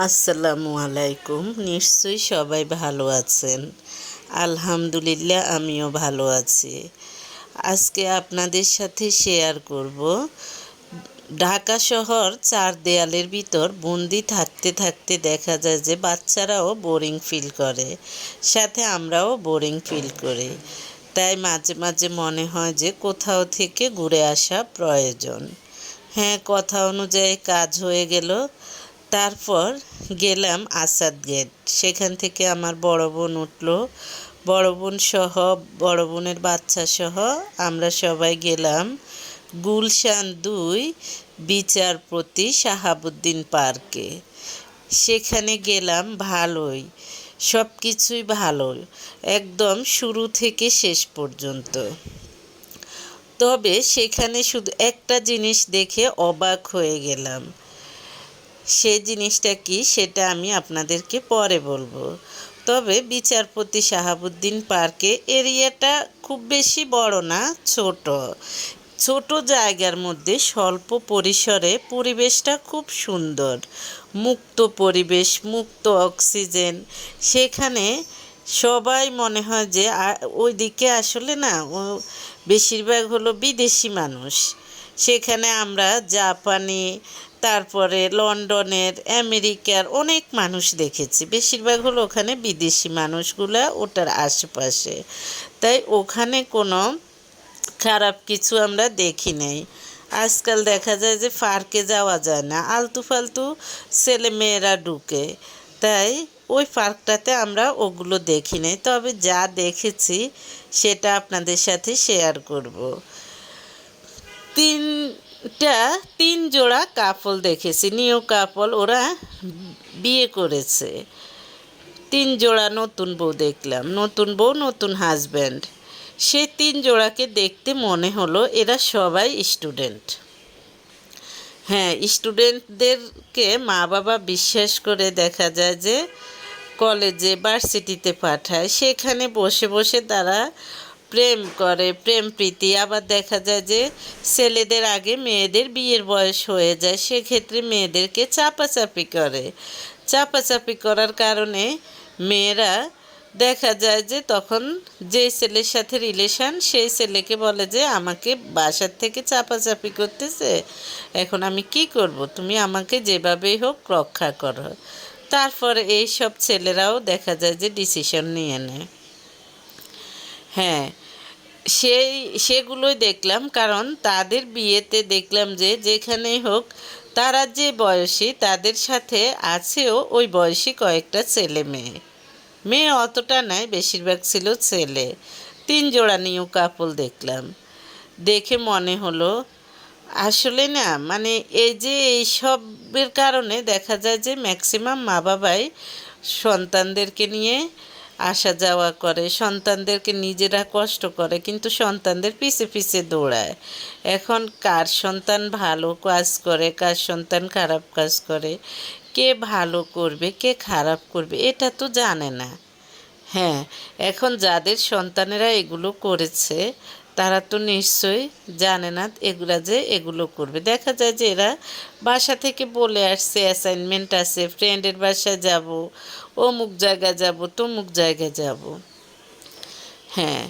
আসসালামু আলাইকুম। নিশ্চয়ই সবাই ভালো আছেন। আলহামদুলিল্লাহ আমিও ভালো আছি। আজকে আপনাদের সাথে শেয়ার করব ঢাকা শহর চার দেয়ালের ভিতর বন্দি থাকতে থাকতে দেখা যায় যে বাচ্চারাও বোরিং ফিল করে, সাথে আমরাও বোরিং ফিল করি। তাই মাঝে মাঝে মনে হয় যে কোথাও থেকে ঘুরে আসা প্রয়োজন। হ্যাঁ, কথা অনুযায়ী কাজ হয়ে গেল। তারপর গেলাম আসাদ গেট। সেখান থেকে আমার বড় বোন উঠলো। বড় বোন সহ, বড় বোনের বাচ্চা সহ আমরা সবাই গেলাম গুলশান 2 বিচারপতি শাহাবুদ্দিন পার্কে। সেখানে গেলাম ভালোই, সব কিছুই ভালো, একদম শুরু থেকে শেষ পর্যন্ত। তবে সেখানে শুধু একটা জিনিস দেখে অবাক হয়ে গেলাম। সে জিনিসটা কি সেটা আমি আপনাদেরকে পরে বলবো। তবে বিচারপতি শাহাবুদ্দিন পার্কে এরিয়াটা খুব বেশি বড় না, ছোট ছোট জায়গার মধ্যে স্বল্প পরিসরে পরিবেশটা খুব সুন্দর, মুক্ত পরিবেশ, মুক্ত অক্সিজেন। সেখানে সবাই মনে হয় যে ওইদিকে আসলে না, ও বেশিরভাগ হলো বিদেশি মানুষ। সেখানে আমরা জাপানি, তারপরে লন্ডনের, আমেরিকার অনেক মানুষ দেখেছি। বেশিরভাগ হলো ওখানে বিদেশি মানুষগুলা ওটার আশেপাশে। তাই ওখানে কোনো খারাপ কিছু আমরা দেখি নাই। আজকাল দেখা যায় যে পার্কে যাওয়া যায় না, আলতু ফালতু ছেলে মেয়েরা ঢুকে। তাই ওই পার্কটাতে আমরা ওগুলো দেখি নাই। তবে যা দেখেছি সেটা আপনাদের সাথে শেয়ার করব। তিন জোড়া কাপল দেখেছি, নিউ কাপল, ওরা বিয়ে করেছে। 3 জোড়া নতুন বউ দেখলাম, নতুন বউ নতুন হাজব্যান্ড। সে 3 জোড়াকে দেখতে মনে হলো এরা সবাই স্টুডেন্ট। হ্যাঁ, স্টুডেন্টদেরকে মা বাবা বিশ্বাস করে দেখা যায় যে কলেজে, ভার্সিটিতে পাঠায়। সেখানে বসে বসে তারা প্রেম করে, প্রেম প্রীতি। আবার দেখা যায় যে ছেলেদের আগে মেয়েদের বিয়ের বয়স হয়ে যায়, সেক্ষেত্রে মেয়েদেরকে চাপাচাপি করে। চাপাচাপি করার কারণে মেয়েরা দেখা যায় যে তখন যে ছেলের সাথে রিলেশন, সেই ছেলেকে বলে যে আমাকে বাসার থেকে চাপাচাপি করতেছে, এখন আমি কি করব, তুমি আমাকে যেভাবেই হোক রক্ষা করো। তারপরে এই সব ছেলেরাও দেখা যায় যে ডিসিশন নিয়ে নেয়। হ্যাঁ, সেই সেগুলোই দেখলাম, কারণ তাদের বিয়েতে দেখলাম যে যেখানেই হোক তারা যে বয়সী, তাদের সাথে আছেও ওই বয়সী কয়েকটা ছেলে মেয়ে। মেয়ে অতটা নাই, বেশিরভাগ ছিল ছেলে। 3 জোড়া নিউ কাপল দেখলাম। দেখে মনে হলো আসলে না, মানে এই যে এইসবের কারণে দেখা যায় যে ম্যাক্সিমাম মা বাবাই সন্তানদেরকে নিয়ে আসা যাওয়া করে, সন্তানদেরকে নিজেরা কষ্ট করে, কিন্তু সন্তানদের পিছে পিছে দৌড়ায়। এখন কার সন্তান ভালো কাজ করে, কার সন্তান খারাপ কাজ করে, কে ভালো করবে কে খারাপ করবে এটা তো জানে না। হ্যাঁ, এখন যাদের সন্তানেরা এগুলো করেছে তারা তো নিশ্চয়ই জানে না এগুলা যে এগুলো করবে। দেখা যায় যে এরা বাসা থেকে বলে আসছে অ্যাসাইনমেন্ট আছে, ফ্রেন্ডের বাসায় যাব, অমুক জায়গা যাব, তমুক জায়গায় যাব। হ্যাঁ,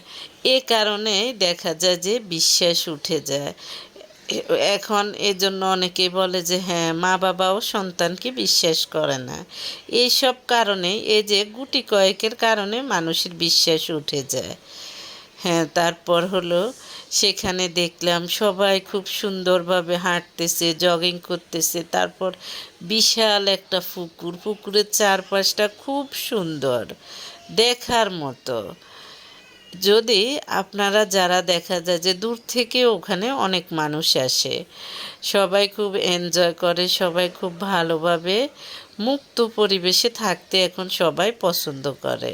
এ কারণে দেখা যায় যে বিশ্বাস উঠে যায়। এখন এজন্য অনেকেই বলে যে হ্যাঁ, মা বাবাও সন্তানকে বিশ্বাস করে না। এইসব কারণে, এই যে গুটি কয়েকের কারণে মানুষের বিশ্বাস উঠে যায়। হ্যাঁ, তারপর হলো সেখানে দেখলাম সবাই খুব সুন্দরভাবে হাঁটতেছে, জগিং করতেছে। তারপর বিশাল একটা পুকুর, পুকুরের চারপাশটা খুব সুন্দর, দেখার মতো। যদি আপনারা যারা দেখা যায় যে দূর থেকে ওখানে অনেক মানুষ আসে, সবাই খুব এনজয় করে, সবাই খুব ভালোভাবে মুক্ত পরিবেশে থাকতে এখন সবাই পছন্দ করে।